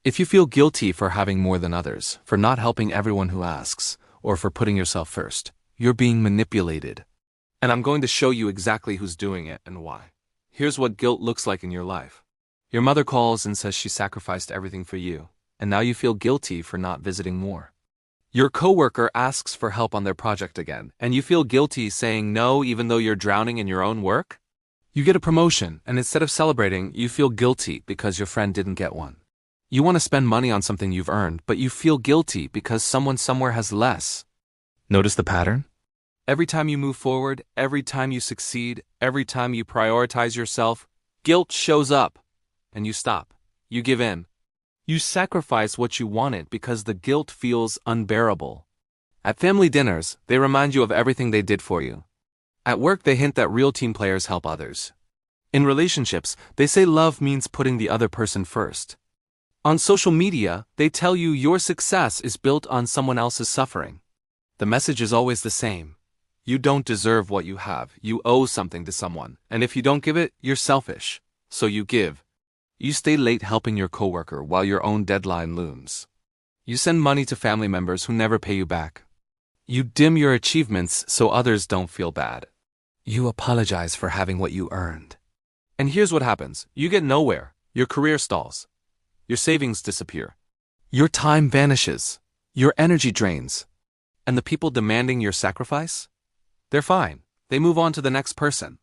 If you feel guilty for having more than others, for not helping everyone who asks, or for putting yourself first, you're being manipulated. And I'm going to show you exactly who's doing it and why. Here's what guilt looks like in your life. Your mother calls and says she sacrificed everything for you, and now you feel guilty for not visiting more. Your coworker asks for help on their project again, and you feel guilty saying no even though you're drowning in your own work? You get a promotion, and instead of celebrating, you feel guilty because your friend didn't get one. You want to spend money on something you've earned, but you feel guilty because someone somewhere has less. Notice the pattern? Every time you move forward, every time you succeed, every time you prioritize yourself, guilt shows up, and you stop. You give in. You sacrifice what you wanted because the guilt feels unbearable. At family dinners, they remind you of everything they did for you. At work, they hint that real team players help others. In relationships, they say love means putting the other person first. On social media, they tell you your success is built on someone else's suffering. The message is always the same. You don't deserve what you have. You owe something to someone, and if you don't give it, you're selfish. So you give. You stay late helping your coworker while your own deadline looms. You send money to family members who never pay you back. You dim your achievements so others don't feel bad. You apologize for having what you earned. And here's what happens. You get nowhere. Your career stalls. Your savings disappear. Your time vanishes. Your energy drains. And the people demanding your sacrifice? They're fine. They move on to the next person.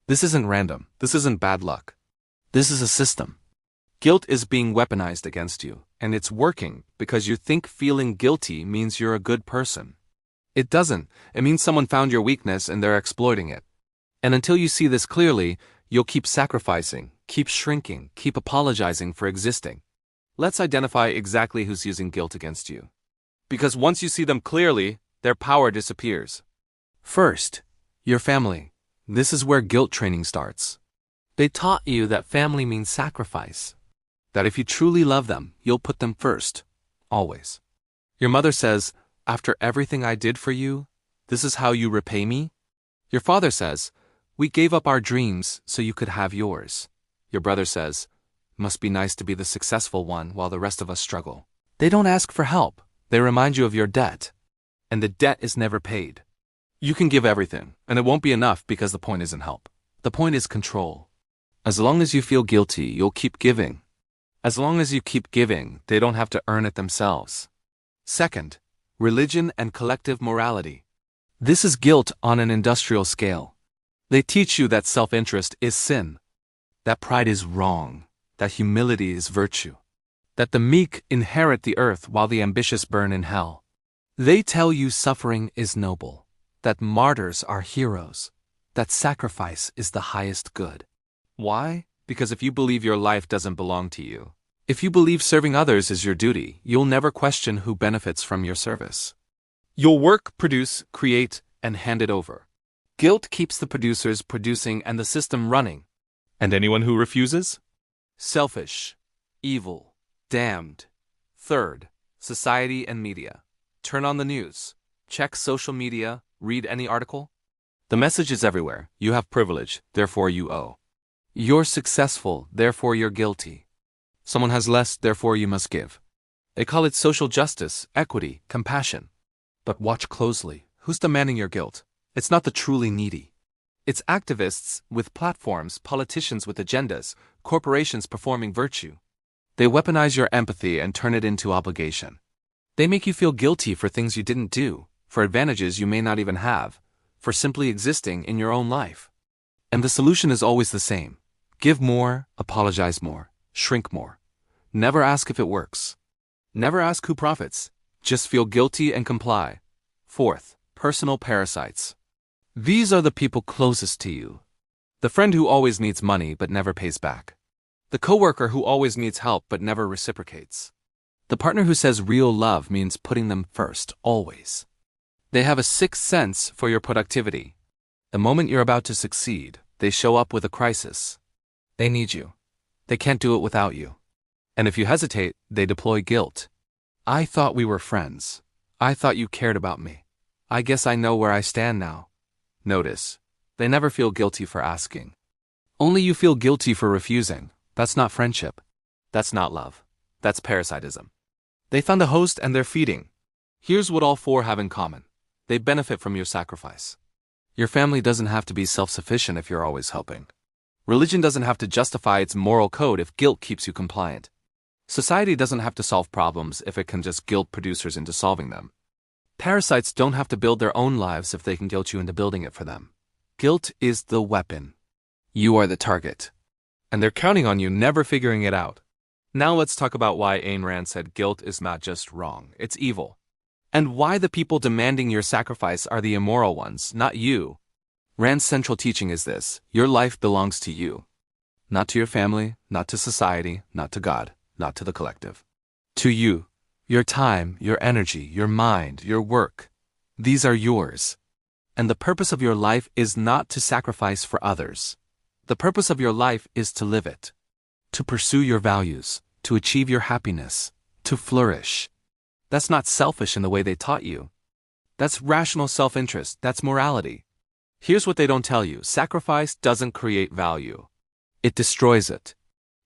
This isn't random. This isn't bad luck. This is a system. Guilt is being weaponized against you, and it's working because you think feeling guilty means you're a good person. It doesn't. It means someone found your weakness and they're exploiting it. And until you see this clearly, you'll keep sacrificing, keep shrinking, keep apologizing for existing. Let's identify exactly who's using guilt against you. Because once you see them clearly, their power disappears. First, your family. This is where guilt training starts. They taught you that family means sacrifice. That if you truly love them, you'll put them first. Always. Your mother says, "After everything I did for you, this is how you repay me?" Your father says, "We gave up our dreams so you could have yours." Your brother says, "Must be nice to be the successful one while the rest of us struggle." They don't ask for help. They remind you of your debt. And the debt is never paid. You can give everything, and it won't be enough because the point isn't help. The point is control. As long as you feel guilty, you'll keep giving. As long as you keep giving, they don't have to earn it themselves. Second, religion and collective morality. This is guilt on an industrial scale. They teach you that self-interest is sin, that pride is wrong, that humility is virtue, that the meek inherit the earth while the ambitious burn in hell. They tell you suffering is noble, that martyrs are heroes, that sacrifice is the highest good. Why? Because if you believe your life doesn't belong to you, if you believe serving others is your duty, you'll never question who benefits from your service. You'll work, produce, create, and hand it over. Guilt keeps the producers producing and the system running. And anyone who refuses? Selfish, evil, damned. Third, society and media. Turn on the news. Check social media. Read any article. The message is everywhere. You have privilege, therefore you owe. You're successful, therefore you're guilty. Someone has less, therefore you must give. They call it social justice, equity, compassion. But watch closely. Who's demanding your guilt? It's not the truly needy. It's activists with platforms, politicians with agendas, corporations performing virtue. They weaponize your empathy and turn it into obligation. They make you feel guilty for things you didn't do, for advantages you may not even have, for simply existing in your own life. And the solution is always the same. Give more, apologize more, shrink more. Never ask if it works. Never ask who profits. Just feel guilty and comply. Fourth, personal parasites. These are the people closest to you. The friend who always needs money but never pays back. The coworker who always needs help but never reciprocates. The partner who says real love means putting them first, always. They have a sixth sense for your productivity. The moment you're about to succeed, they show up with a crisis. They need you. They can't do it without you. And if you hesitate, they deploy guilt. I thought we were friends. I thought you cared about me. I guess I know where I stand now. Notice, they never feel guilty for asking. Only you feel guilty for refusing. That's not friendship. That's not love. That's parasitism. They found a host and they're feeding. Here's what all four have in common. They benefit from your sacrifice. Your family doesn't have to be self-sufficient if you're always helping. Religion doesn't have to justify its moral code if guilt keeps you compliant. Society doesn't have to solve problems if it can just guilt producers into solving them. Parasites don't have to build their own lives if they can guilt you into building it for them. Guilt is the weapon. You are the target. And they're counting on you never figuring it out. Now let's talk about why Ayn Rand said guilt is not just wrong, it's evil. And why the people demanding your sacrifice are the immoral ones, not you. Rand's central teaching is this: your life belongs to you. Not to your family, not to society, not to God, not to the collective. To you. Your time, your energy, your mind, your work. These are yours. And the purpose of your life is not to sacrifice for others. The purpose of your life is to live it. To pursue your values, to achieve your happiness, to flourish. That's not selfish in the way they taught you. That's rational self-interest, that's morality. Here's what they don't tell you: sacrifice doesn't create value. It destroys it.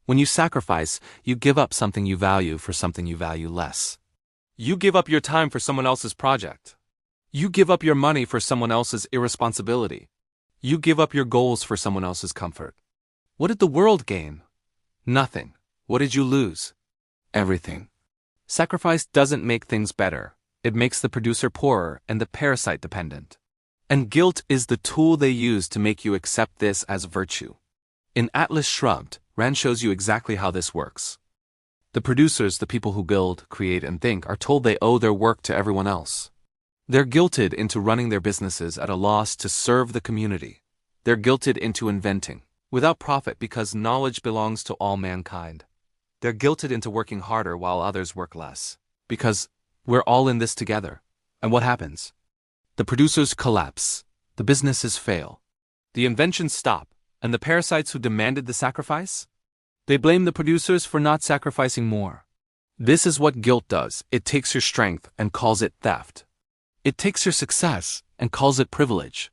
When you sacrifice, you give up something you value for something you value less. You give up your time for someone else's project. You give up your money for someone else's irresponsibility. You give up your goals for someone else's comfort. What did the world gain? Nothing. What did you lose? Everything. Sacrifice doesn't make things better. It makes the producer poorer and the parasite dependent. And guilt is the tool they use to make you accept this as virtue. In Atlas Shrugged, Rand shows you exactly how this works. The producers, the people who build, create, and think, are told they owe their work to everyone else. They're guilted into running their businesses at a loss to serve the community. They're guilted into inventing, without profit because knowledge belongs to all mankind. They're guilted into working harder while others work less, because we're all in this together. And what happens? The producers collapse, the businesses fail, the inventions stop, and the parasites who demanded the sacrifice? They blame the producers for not sacrificing more. This is what guilt does. It takes your strength and calls it theft. It takes your success and calls it privilege.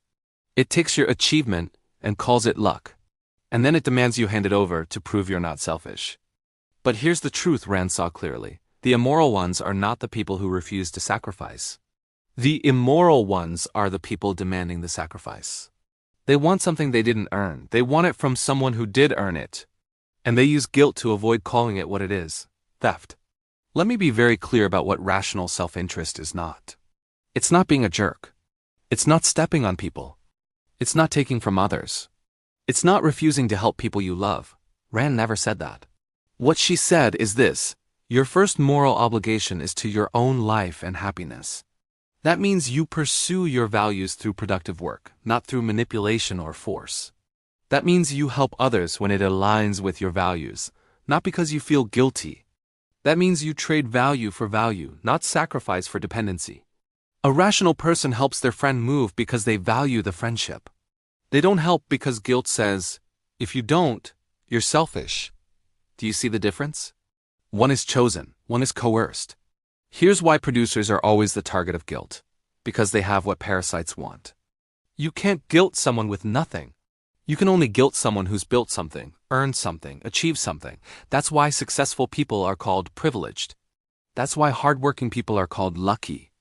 It takes your achievement and calls it luck. And then it demands you hand it over to prove you're not selfish. But here's the truth Rand saw clearly. The immoral ones are not the people who refuse to sacrifice. The immoral ones are the people demanding the sacrifice. They want something they didn't earn. They want it from someone who did earn it. And they use guilt to avoid calling it what it is: theft. Let me be very clear about what rational self-interest is not. It's not being a jerk. It's not stepping on people. It's not taking from others. It's not refusing to help people you love. Rand never said that. What she said is this: your first moral obligation is to your own life and happiness. That means you pursue your values through productive work, not through manipulation or force. That means you help others when it aligns with your values, not because you feel guilty. That means you trade value for value, not sacrifice for dependency. A rational person helps their friend move because they value the friendship. They don't help because guilt says, if you don't, you're selfish. Do you see the difference? One is chosen, one is coerced. Here's why producers are always the target of guilt: because they have what parasites want. You can't guilt someone with nothing. You can only guilt someone who's built something, earned something, achieved something. That's why successful people are called privileged. That's why hardworking people are called lucky.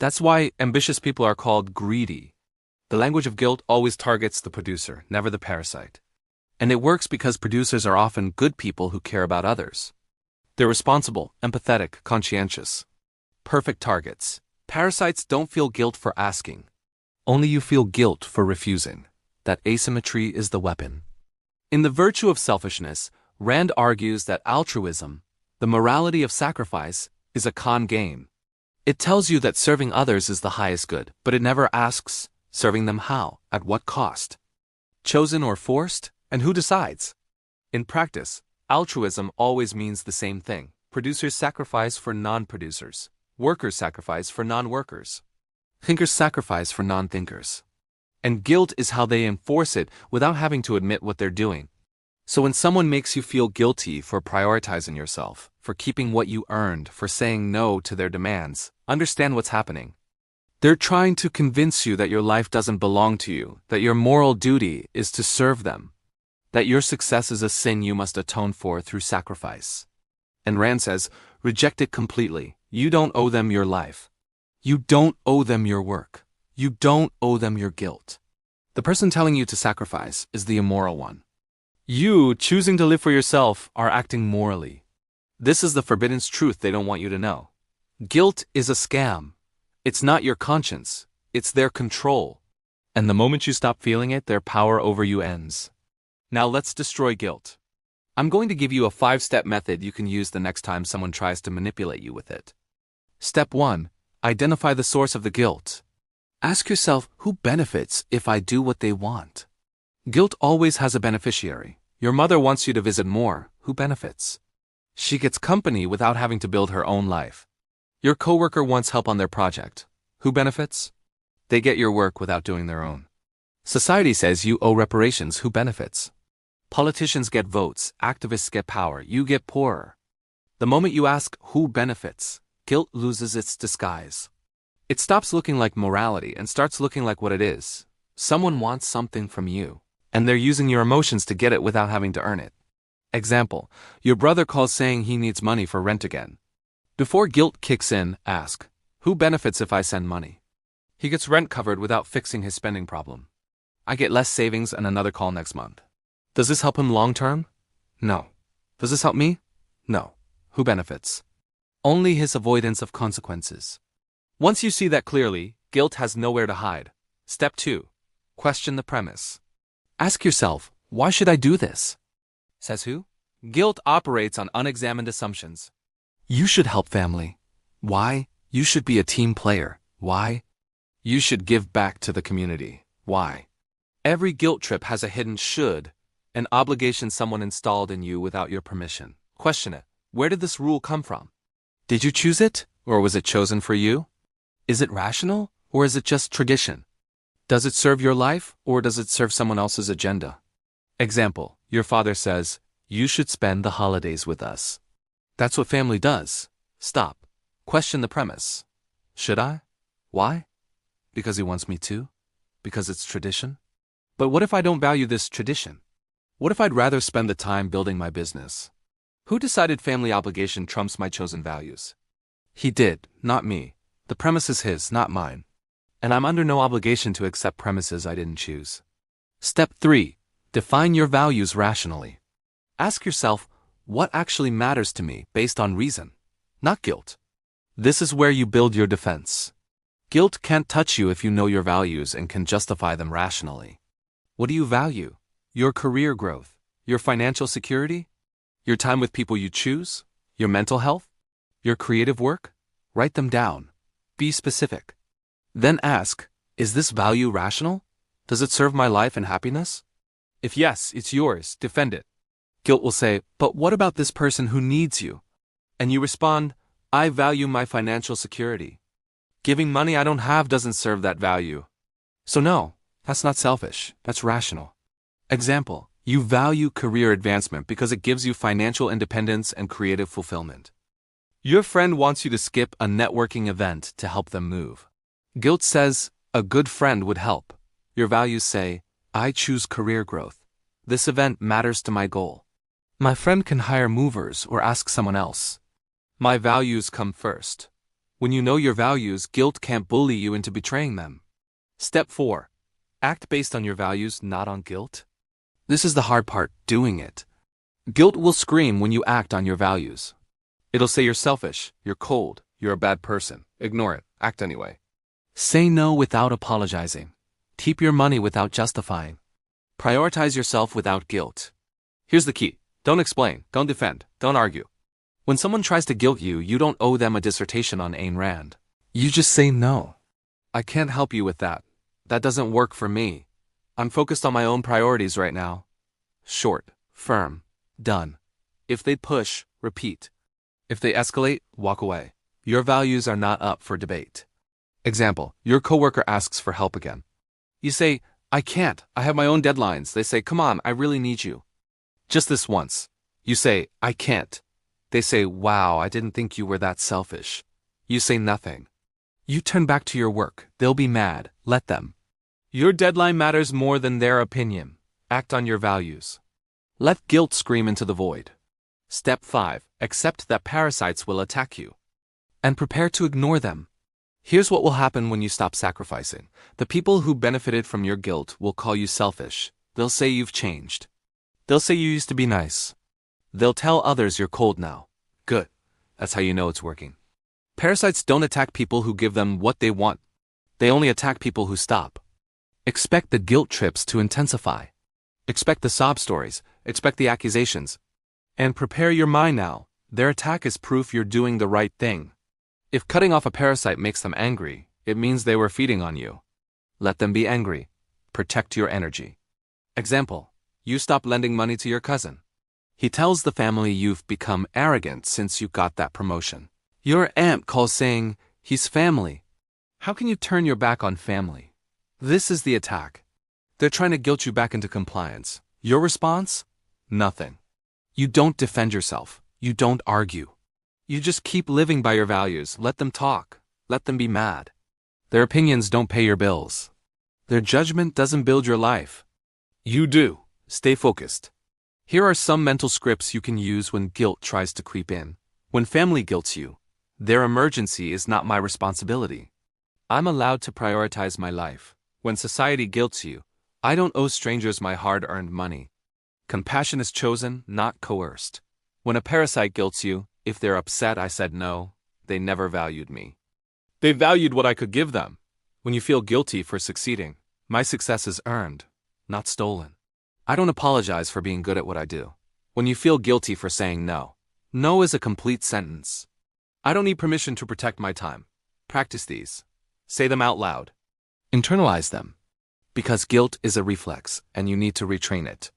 That's why ambitious people are called greedy. The language of guilt always targets the producer, never the parasite. And it works because producers are often good people who care about others. They're responsible, empathetic, conscientious. Perfect targets. Parasites don't feel guilt for asking. Only you feel guilt for refusing. That asymmetry is the weapon. In The Virtue of Selfishness, Rand argues that altruism, the morality of sacrifice, is a con game. It tells you that serving others is the highest good, but it never asks, serving them how, at what cost? Chosen or forced? And who decides? In practice, altruism always means the same thing. Producers sacrifice for non-producers. Workers sacrifice for non-workers. Thinkers sacrifice for non-thinkers. And guilt is how they enforce it without having to admit what they're doing. So when someone makes you feel guilty for prioritizing yourself, for keeping what you earned, for saying no to their demands, understand what's happening. They're trying to convince you that your life doesn't belong to you, that your moral duty is to serve them, that your success is a sin you must atone for through sacrifice. Ayn Rand says, reject it completely. You don't owe them your life. You don't owe them your work. You don't owe them your guilt. The person telling you to sacrifice is the immoral one. You, choosing to live for yourself, are acting morally. This is the forbidden truth they don't want you to know. Guilt is a scam. It's not your conscience. It's their control. And the moment you stop feeling it, their power over you ends. Now let's destroy guilt. I'm going to give you a 5-step method you can use the next time someone tries to manipulate you with it. Step 1. Identify the source of the guilt. Ask yourself, who benefits if I do what they want? Guilt always has a beneficiary. Your mother wants you to visit more. Who benefits? She gets company without having to build her own life. Your coworker wants help on their project. Who benefits? They get your work without doing their own. Society says you owe reparations. Who benefits? Politicians get votes, activists get power, you get poorer. The moment you ask who benefits, guilt loses its disguise. It stops looking like morality and starts looking like what it is. Someone wants something from you, and they're using your emotions to get it without having to earn it. Example, your brother calls saying he needs money for rent again. Before guilt kicks in, ask, who benefits if I send money? He gets rent covered without fixing his spending problem. I get less savings and another call next month. Does this help him long term? No. Does this help me? No. Who benefits? Only his avoidance of consequences. Once you see that clearly, guilt has nowhere to hide. Step 2. Question the premise. Ask yourself, why should I do this? Says who? Guilt operates on unexamined assumptions. You should help family. Why? You should be a team player. Why? You should give back to the community. Why? Every guilt trip has a hidden should, an obligation someone installed in you without your permission. Question it. Where did this rule come from? Did you choose it, or was it chosen for you? Is it rational, or is it just tradition? Does it serve your life, or does it serve someone else's agenda? Example, your father says, you should spend the holidays with us. That's what family does. Stop. Question the premise. Should I? Why? Because he wants me to? Because it's tradition? But what if I don't value this tradition? What if I'd rather spend the time building my business? Who decided family obligation trumps my chosen values? He did, not me. The premise is his, not mine. And I'm under no obligation to accept premises I didn't choose. Step 3. Define your values rationally. Ask yourself, what actually matters to me based on reason, not guilt? This is where you build your defense. Guilt can't touch you if you know your values and can justify them rationally. What do you value? Your career growth, your financial security, your time with people you choose, your mental health, your creative work? Write them down. Be specific. Then ask, is this value rational? Does it serve my life and happiness? If yes, it's yours. Defend it. Guilt will say, but what about this person who needs you? And you respond, I value my financial security. Giving money I don't have doesn't serve that value. So no, that's not selfish. That's rational. Example, you value career advancement because it gives you financial independence and creative fulfillment. Your friend wants you to skip a networking event to help them move. Guilt says, a good friend would help. Your values say, I choose career growth. This event matters to my goal. My friend can hire movers or ask someone else. My values come first. When you know your values, guilt can't bully you into betraying them. Step 4. Act based on your values, not on guilt. This is the hard part, doing it. Guilt will scream when you act on your values. It'll say you're selfish, you're cold, you're a bad person. Ignore it, act anyway. Say no without apologizing. Keep your money without justifying. Prioritize yourself without guilt. Here's the key. Don't explain, don't defend, don't argue. When someone tries to guilt you, you don't owe them a dissertation on Ayn Rand. You just say no. I can't help you with that. That doesn't work for me. I'm focused on my own priorities right now. Short, firm, done. If they push, repeat. If they escalate, walk away. Your values are not up for debate. Example, your coworker asks for help again. You say, I can't, I have my own deadlines. They say, come on, I really need you. Just this once. You say, I can't. They say, wow, I didn't think you were that selfish. You say nothing. You turn back to your work. They'll be mad. Let them. Your deadline matters more than their opinion. Act on your values. Let guilt scream into the void. Step 5. Accept that parasites will attack you. And prepare to ignore them. Here's what will happen when you stop sacrificing. The people who benefited from your guilt will call you selfish. They'll say you've changed. They'll say you used to be nice. They'll tell others you're cold now. Good. That's how you know it's working. Parasites don't attack people who give them what they want. They only attack people who stop. Expect the guilt trips to intensify. Expect the sob stories. Expect the accusations. And prepare your mind now. Their attack is proof you're doing the right thing. If cutting off a parasite makes them angry, it means they were feeding on you. Let them be angry. Protect your energy. Example: you stop lending money to your cousin. He tells the family you've become arrogant since you got that promotion. Your aunt calls saying, he's family. How can you turn your back on family? This is the attack. They're trying to guilt you back into compliance. Your response? Nothing. You don't defend yourself. You don't argue. You just keep living by your values. Let them talk. Let them be mad. Their opinions don't pay your bills. Their judgment doesn't build your life. You do. Stay focused. Here are some mental scripts you can use when guilt tries to creep in. When family guilts you, their emergency is not my responsibility. I'm allowed to prioritize my life. When society guilts you, I don't owe strangers my hard-earned money. Compassion is chosen, not coerced. When a parasite guilts you, if they're upset I said no, they never valued me. They valued what I could give them. When you feel guilty for succeeding, my success is earned, not stolen. I don't apologize for being good at what I do. When you feel guilty for saying no, no is a complete sentence. I don't need permission to protect my time. Practice these. Say them out loud. Internalize them. Because guilt is a reflex, and you need to retrain it.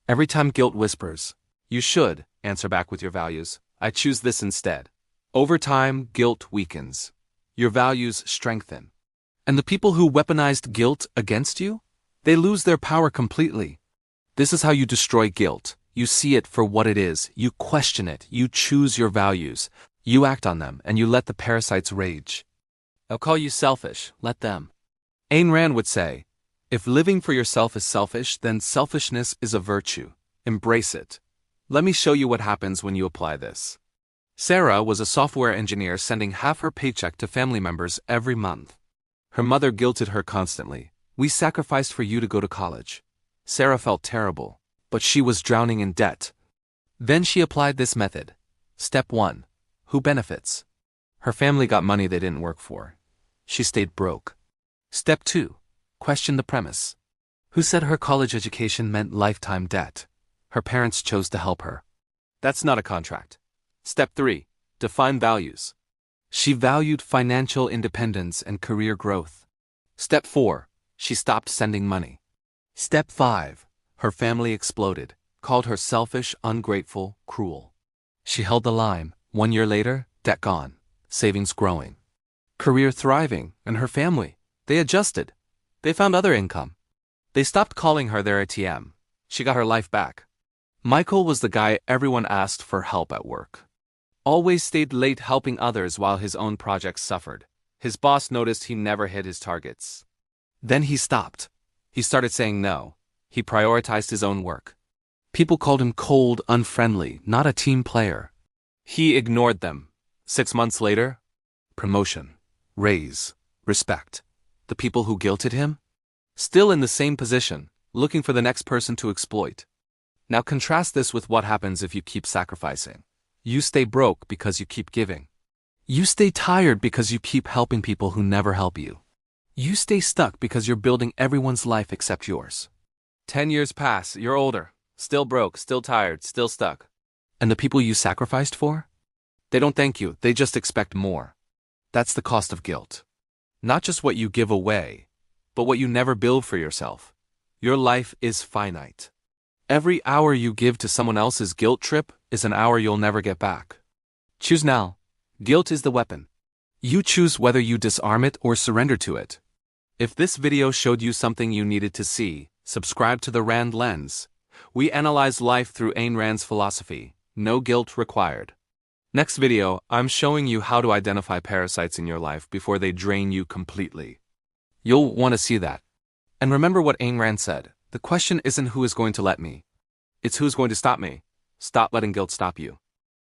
Every time guilt whispers, you should, answer back with your values. I choose this instead. Over time, guilt weakens. Your values strengthen. And the people who weaponized guilt against you? They lose their power completely. This is how you destroy guilt. You see it for what it is. You question it. You choose your values. You act on them, and you let the parasites rage. They'll call you selfish. Let them. Ayn Rand would say, if living for yourself is selfish, then selfishness is a virtue. Embrace it. Let me show you what happens when you apply this. Sarah was a software engineer sending half her paycheck to family members every month. Her mother guilted her constantly. We sacrificed for you to go to college. Sarah felt terrible, but she was drowning in debt. Then she applied this method. Step 1. Who benefits? Her family got money they didn't work for. She stayed broke. Step 2. Question the premise. Who said her college education meant lifetime debt? Her parents chose to help her. That's not a contract. Step 3. Define values. She valued financial independence and career growth. Step 4. She stopped sending money. Step 5. Her family exploded, called her selfish, ungrateful, cruel. She held the line. 1 year later, debt gone, savings growing. Career thriving, and her family. They adjusted. They found other income. They stopped calling her their ATM. She got her life back. Michael was the guy everyone asked for help at work. Always stayed late helping others while his own projects suffered. His boss noticed he never hit his targets. Then he stopped. He started saying no. He prioritized his own work. People called him cold, unfriendly, not a team player. He ignored them. 6 months later, promotion, raise, respect. The people who guilted him? Still in the same position, looking for the next person to exploit. Now contrast this with what happens if you keep sacrificing. You stay broke because you keep giving. You stay tired because you keep helping people who never help you. You stay stuck because you're building everyone's life except yours. 10 years pass, you're older, still broke, still tired, still stuck. And the people you sacrificed for? They don't thank you, they just expect more. That's the cost of guilt. Not just what you give away, but what you never build for yourself. Your life is finite. Every hour you give to someone else's guilt trip is an hour you'll never get back. Choose now. Guilt is the weapon. You choose whether you disarm it or surrender to it. If this video showed you something you needed to see, subscribe to the Rand Lens. We analyze life through Ayn Rand's philosophy. No guilt required. Next video, I'm showing you how to identify parasites in your life before they drain you completely. You'll want to see that. And remember what Ayn Rand said, the question isn't who is going to let me. It's who's going to stop me. Stop letting guilt stop you.